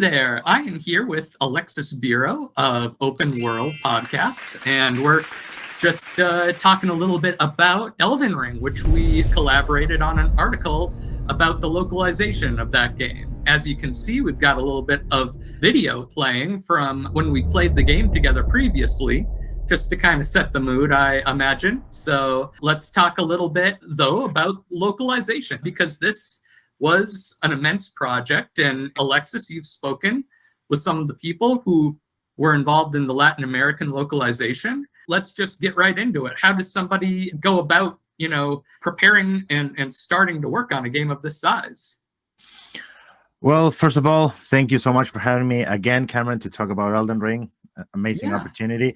there. I am here with Alexis Biro of Open World Podcast, and we're just talking a little bit about Elden Ring, which we collaborated on an article about the localization of that game. As you can see, we've got a little bit of video playing from when we played the game together previously, just to kind of set the mood, I imagine. So let's talk a little bit, though, about localization, because this was an immense project. And Alexis, you've spoken with some of the people who were involved in the Latin American localization. Let's just get right into it. How does somebody go about, preparing and starting to work on a game of this size? Well, first of all, thank you so much for having me again, Cameron, to talk about Elden Ring. Amazing opportunity.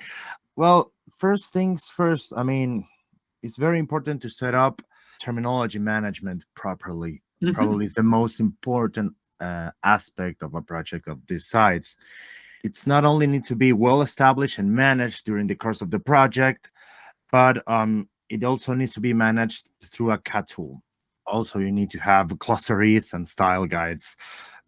Well, first things first, it's very important to set up terminology management properly. Probably is the most important aspect of a project of this size. It's not only need to be well established and managed during the course of the project, but it also needs to be managed through a CAD tool. Also, you need to have glossaries and style guides.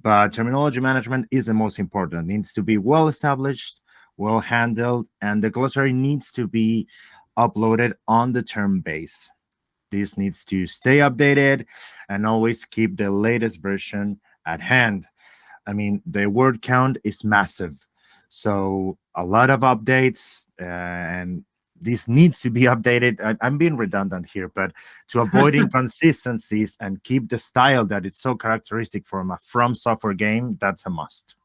But terminology management is the most important. It needs to be well established, well handled, and the glossary needs to be uploaded on the term base. This needs to stay updated and always keep the latest version at hand. The word count is massive. So a lot of updates, and this needs to be updated. I'm being redundant here, but to avoid inconsistencies and keep the style that is so characteristic from a From Software game, that's a must.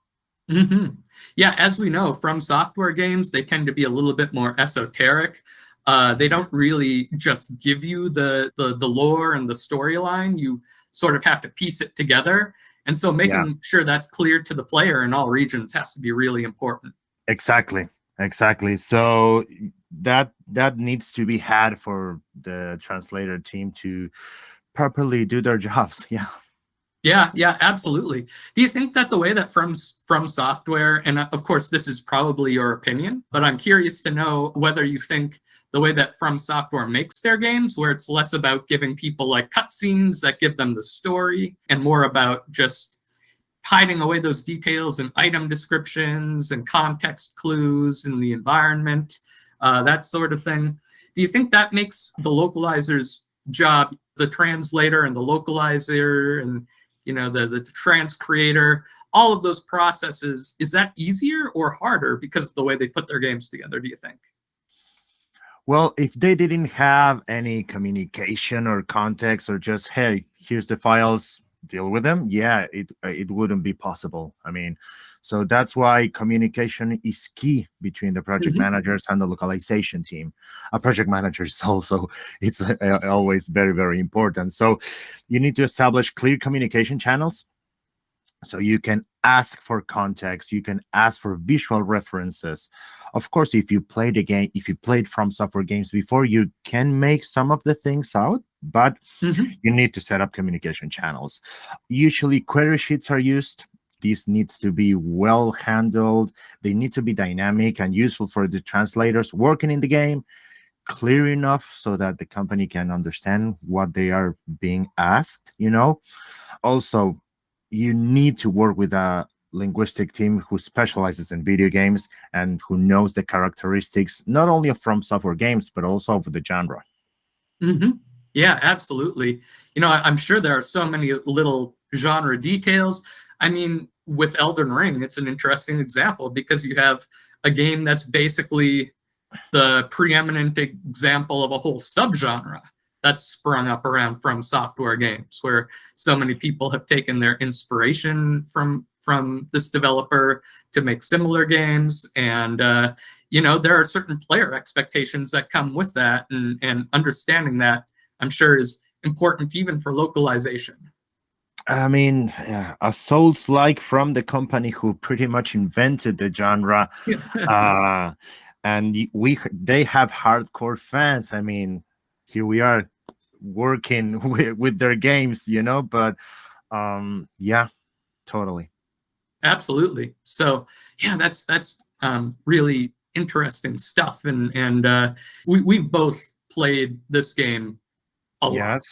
Yeah, as we know, From Software games, they tend to be a little bit more esoteric. They don't really just give you the lore and the storyline. You sort of have to piece it together. And so making sure that's clear to the player in all regions has to be really important. Exactly. So that needs to be had for the translator team to properly do their jobs. Yeah, absolutely. Do you think that the way that From Software, and of course this is probably your opinion, but I'm curious to know whether you think the way that From Software makes their games, where it's less about giving people like cutscenes that give them the story and more about just hiding away those details and item descriptions and context clues in the environment, that sort of thing. Do you think that makes the localizer's job, the translator and the localizer and the trans creator, all of those processes, is that easier or harder because of the way they put their games together, do you think? Well, if they didn't have any communication or context or just, hey, here's the files, deal with them, it wouldn't be possible. So that's why communication is key between the project managers and the localization team. A project manager is also, it's always very, very important. So you need to establish clear communication channels. So you can ask for context, you can ask for visual references. Of course, if you played a game, if you played From Software games before, you can make some of the things out, but you need to set up communication channels. Usually query sheets are used. This needs to be well handled. They need to be dynamic and useful for the translators working in the game, clear enough so that the company can understand what they are being asked, Also, you need to work with a linguistic team who specializes in video games and who knows the characteristics not only of From Software games but also of the genre. Yeah, absolutely. I'm sure there are so many little genre details. With Elden Ring, it's an interesting example because you have a game that's basically the preeminent example of a whole subgenre that's sprung up around From Software games, where so many people have taken their inspiration from this developer to make similar games. And, there are certain player expectations that come with that, and understanding that, I'm sure, is important even for localization. A Souls-like from the company who pretty much invented the genre. And they have hardcore fans. Here we are working with their games, but totally. Absolutely. So that's really interesting stuff. And we've both played this game a lot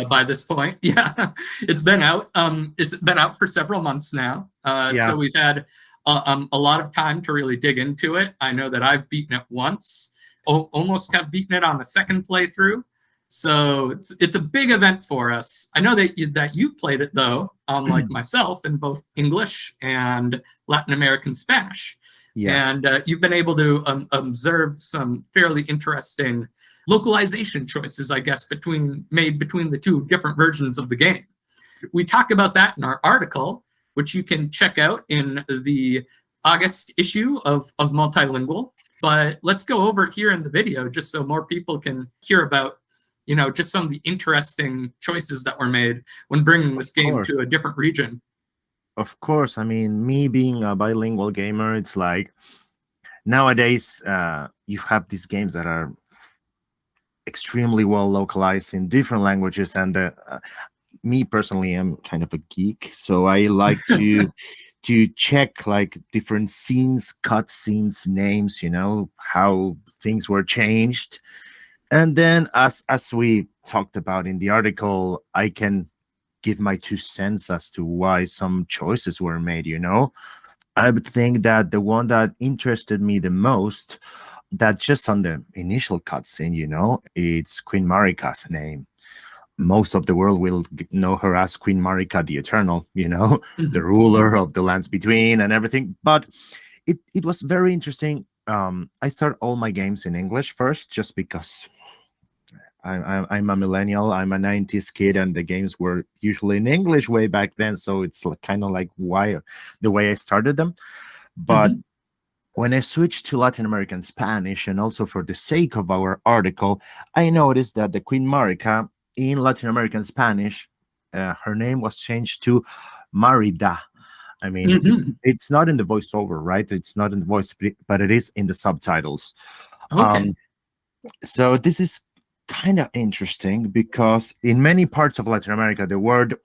by this point. It's been out. It's been out for several months now. So we've had a lot of time to really dig into it. I know that I've beaten it once, almost have beaten it on the second playthrough. So it's a big event for us. I know that you've played it, though, unlike myself, in both English and Latin American Spanish. Yeah. And you've been able to observe some fairly interesting localization choices, I guess, made between the two different versions of the game. We talk about that in our article, which you can check out in the August issue of MultiLingual. But let's go over it here in the video, just so more people can hear about, just some of the interesting choices that were made when bringing this game to a different region. Of course. I mean, me being a bilingual gamer, it's like nowadays you have these games that are extremely well localized in different languages, and me personally, I'm kind of a geek, so I like to check like different scenes, cut scenes, names, how things were changed. And then as we talked about in the article, I can give my 2 cents as to why some choices were made. I would think that the one that interested me the most, that just on the initial cutscene, it's Queen Marika's name. Most of the world will know her as Queen Marika the Eternal, the ruler of the lands between and everything. But it was very interesting. I start all my games in English first, just because I'm a millennial. I'm a 90s kid, and the games were usually in English way back then. So it's kind of like the way I started them. But when I switched to Latin American Spanish, and also for the sake of our article, I noticed that the Queen Marika in Latin American Spanish, her name was changed to Marida. I mean, it's not in the voiceover, right? It's not in the voice, but it is in the subtitles. Okay. So this is kind of interesting, because in many parts of Latin America, the word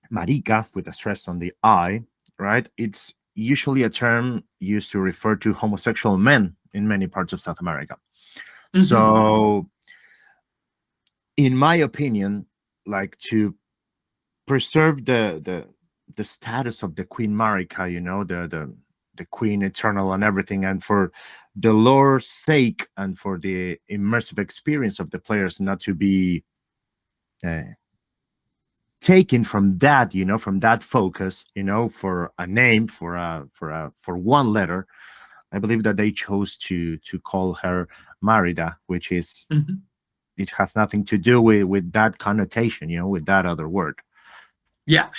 marica, with a stress on the I, right? It's usually a term used to refer to homosexual men in many parts of South America. So in my opinion, like, to preserve the status of the Queen Marika, the Queen Eternal and everything, and for the lore's sake and for the immersive experience of the players not to be taken from that, from that focus, for a name, for one letter, I believe that they chose to call her Marida, which is it has nothing to do with that connotation, with that other word. Yeah.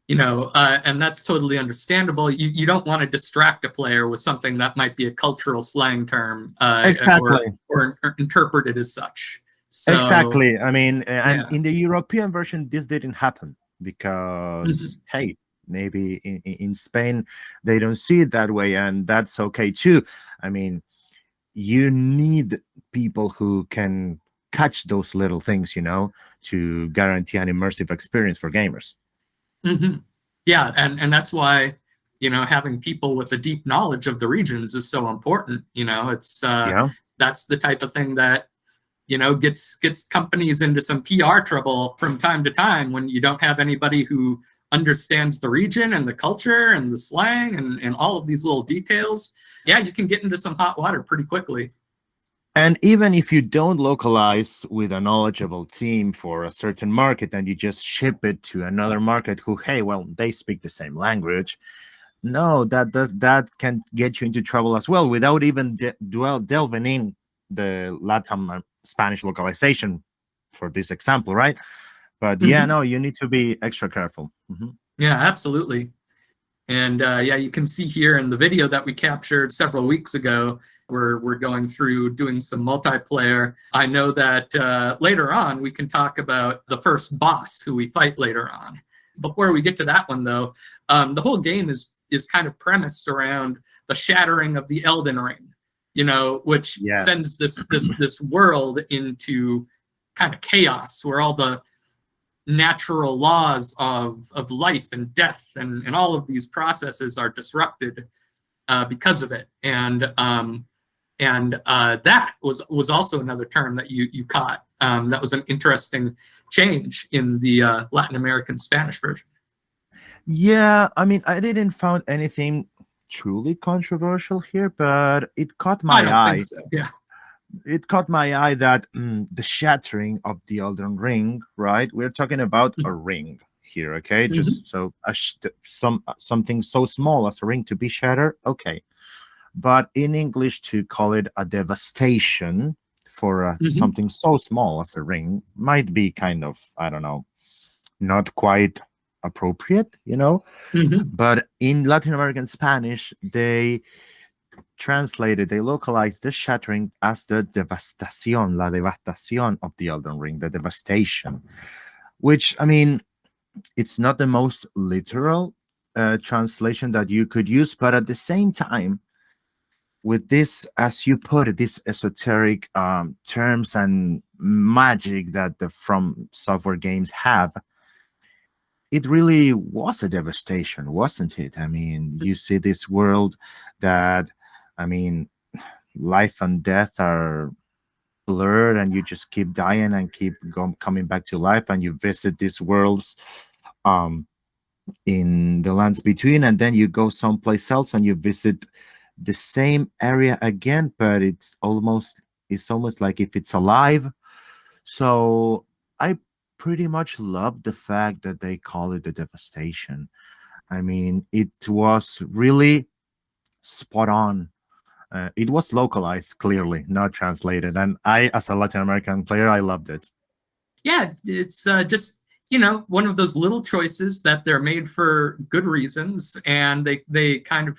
And that's totally understandable. You don't want to distract a player with something that might be a cultural slang term, Exactly, or interpreted as such. So, exactly. I mean, and in the European version, this didn't happen because, hey, maybe in Spain they don't see it that way, and that's okay too. I mean, you need people who can catch those little things, to guarantee an immersive experience for gamers. Yeah, and that's why, having people with a deep knowledge of the regions is so important. It's that's the type of thing that gets companies into some PR trouble from time to time, when you don't have anybody who understands the region and the culture and the slang and all of these little details. Yeah, you can get into some hot water pretty quickly. And even if you don't localize with a knowledgeable team for a certain market, and you just ship it to another market who, hey, well, they speak the same language, no, that can get you into trouble as well, without even delving in the Latam Spanish localization for this example, right? But no, you need to be extra careful. Yeah, absolutely. And you can see here in the video that we captured several weeks ago, we're going through doing some multiplayer. I know that later on we can talk about the first boss who we fight later on. Before we get to that one, though, the whole game is kind of premised around the shattering of the Elden Ring, which sends this world into kind of chaos, where all the natural laws of life and death and all of these processes are disrupted because of it. And that was also another term that you caught. That was an interesting change in the Latin American Spanish version. Yeah, I mean, I didn't found anything truly controversial here, but it caught I my don't think eye. so. Yeah. It caught my eye that the shattering of the Elden Ring, right? We're talking about a ring here, okay? Hmm. Just so something so small as a ring to be shattered, okay. But in English, to call it a devastation for Hmm. something so small as a ring might be kind of, I don't know, not quite appropriate, you know? Hmm. But in Latin American Spanish, they localized the shattering as the devastación, la devastación of the Elden Ring, the devastation, which, I mean, it's not the most literal translation that you could use, but at the same time, with this, as you put it, these esoteric terms and magic that the From Software games have, it really was a devastation, wasn't it? I mean, you see this world that, I mean, life and death are blurred, and you just keep dying and keep coming back to life, and you visit these worlds um, in the lands between, and then you go someplace else and you visit the same area again, but it's almost like if it's alive. So I pretty much love the fact that they call it the devastation. I mean, it was really spot on. It was localized, clearly, not translated. And I, as a Latin American player, I loved it. Yeah, it's just one of those little choices that they're made for good reasons, and they kind of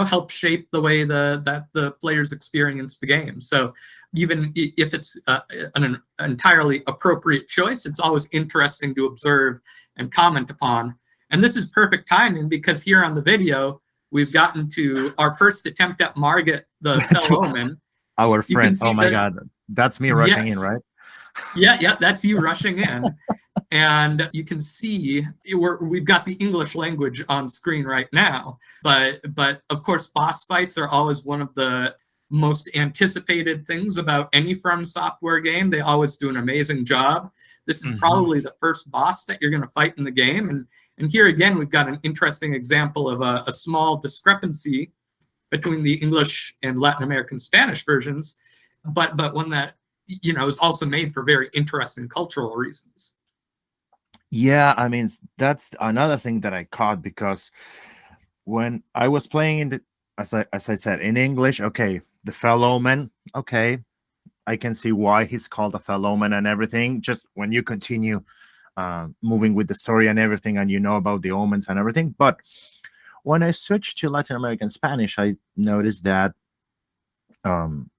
help shape the way that the players experience the game. So even if it's an entirely appropriate choice, it's always interesting to observe and comment upon. And this is perfect timing because here on the video we've gotten to our first attempt at Margit, the To fellow Omen. our You can friend, oh see my that. God, that's me rushing in, Yes. right? Yeah, yeah, that's you rushing in. And you can see we've got the English language on screen right now. But of course, boss fights are always one of the most anticipated things about any From Software game. They always do an amazing job. This is Mhm. probably the first boss that you're going to fight in the game. And here again, we've got an interesting example of a small discrepancy between the English and Latin American Spanish versions, but one that is also made for very interesting cultural reasons. Yeah, I mean, that's another thing that I caught because when I was playing as I said in English, okay, the fellow man, okay, I can see why he's called a fellow man and everything. Just when you continue moving with the story and everything, and you know about the omens and everything. But when I switched to Latin American Spanish, I noticed that um,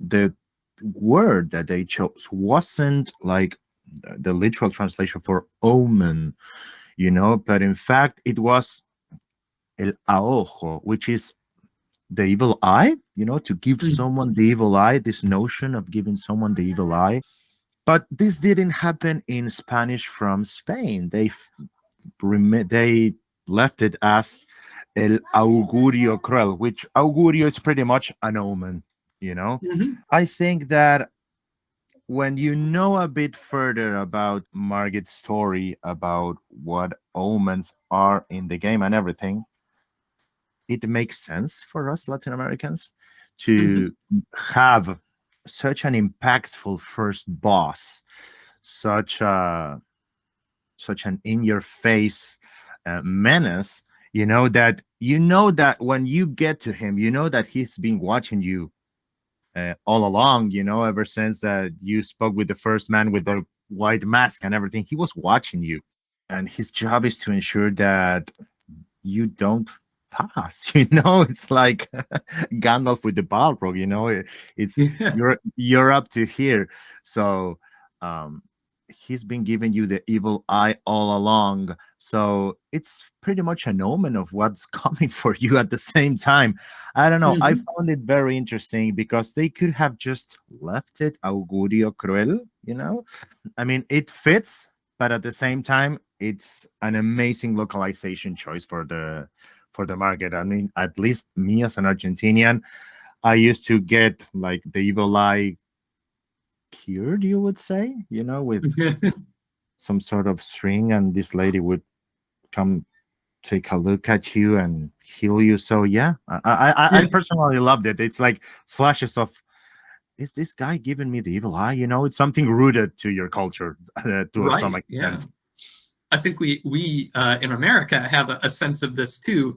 the word that they chose wasn't like the literal translation for omen, but in fact it was el aojo, which is the evil eye, to give Mm. someone the evil eye, this notion of giving someone the evil eye. But this didn't happen in Spanish from Spain. They left it as el augurio cruel, which augurio is pretty much an omen, you know. Mhm. I think that when you know a bit further about Margit's story, about what omens are in the game and everything, it makes sense for us Latin Americans Mhm. to have such an impactful first boss, such a such an in-your-face menace. That when you get to him, that he's been watching you all along. Ever since that you spoke with the first man with the white mask and everything, he was watching you, and his job is to ensure that you don't pass. It's like Gandalf with the Balrog. It's Yeah. you're up to here. So um he's been giving you the evil eye all along, so it's pretty much an omen of what's coming for you at the same time. I don't know, I Mhm. found it very interesting because they could have just left it augurio cruel. I mean, it fits, but at the same time, it's an amazing localization choice for the market. I mean, at least me as an Argentinian, I used to get like the evil eye cured, you would say, with some sort of string, and this lady would come take a look at you and heal you. So yeah, I personally loved it. It's like flashes of, is this guy giving me the evil eye? It's something rooted to your culture to some Right. Yeah. extent. I think we in America have a sense of this too.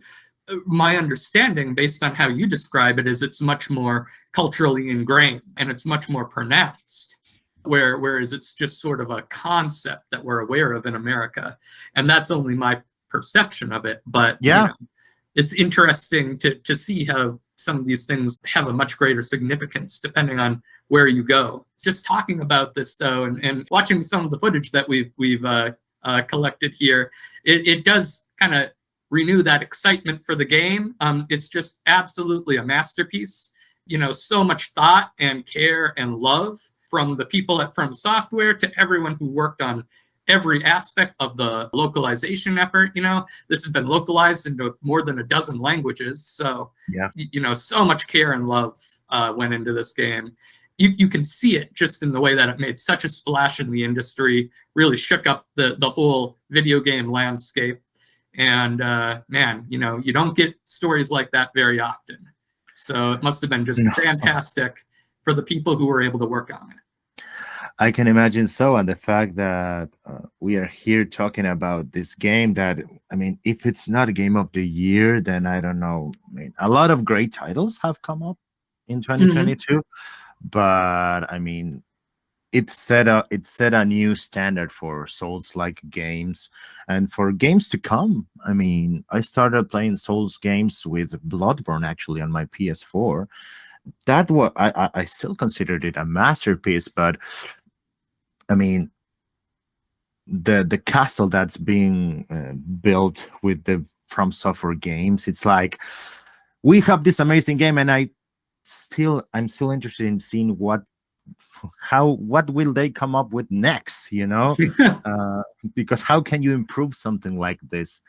My understanding, based on how you describe it, is it's much more culturally ingrained and it's much more pronounced. Whereas it's just sort of a concept that we're aware of in America, and that's only my perception of it. But Yeah, it's interesting to see how some of these things have a much greater significance depending on where you go. Just talking about this though, and watching some of the footage that we've collected here, it does kind of renew that excitement for the game. It's just absolutely a masterpiece. So much thought and care and love from the people at From Software to everyone who worked on every aspect of the localization effort. This has been localized into more than a dozen languages. So, yeah, so much care and love went into this game. You can see it just in the way that it made such a splash in the industry, really shook up the whole video game landscape. And man, you don't get stories like that very often. So it must have been just fantastic for the people who were able to work on it. I can imagine so. And the fact that we are here talking about this game that, if it's not a game of the year, then I don't know. A lot of great titles have come up in 2022, but it set a new standard for Souls-like games and for games to come. I started playing Souls games with Bloodborne actually on my PS4. That was I still considered it a masterpiece, but the castle that's being built with the From Software games, it's like we have this amazing game, and I'm still interested in seeing what will they come up with next, because how can you improve something like this,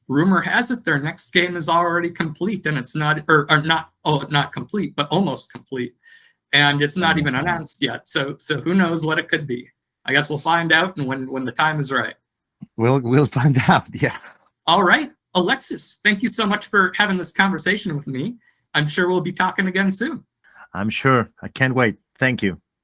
Rumor has it their next game is already complete, and it's not not complete, but almost complete. And it's not even announced yet. So who knows what it could be? I guess we'll find out, and when the time is right. We'll find out. Yeah. All right. Alexis, thank you so much for having this conversation with me. I'm sure we'll be talking again soon. I'm sure. I can't wait. Thank you.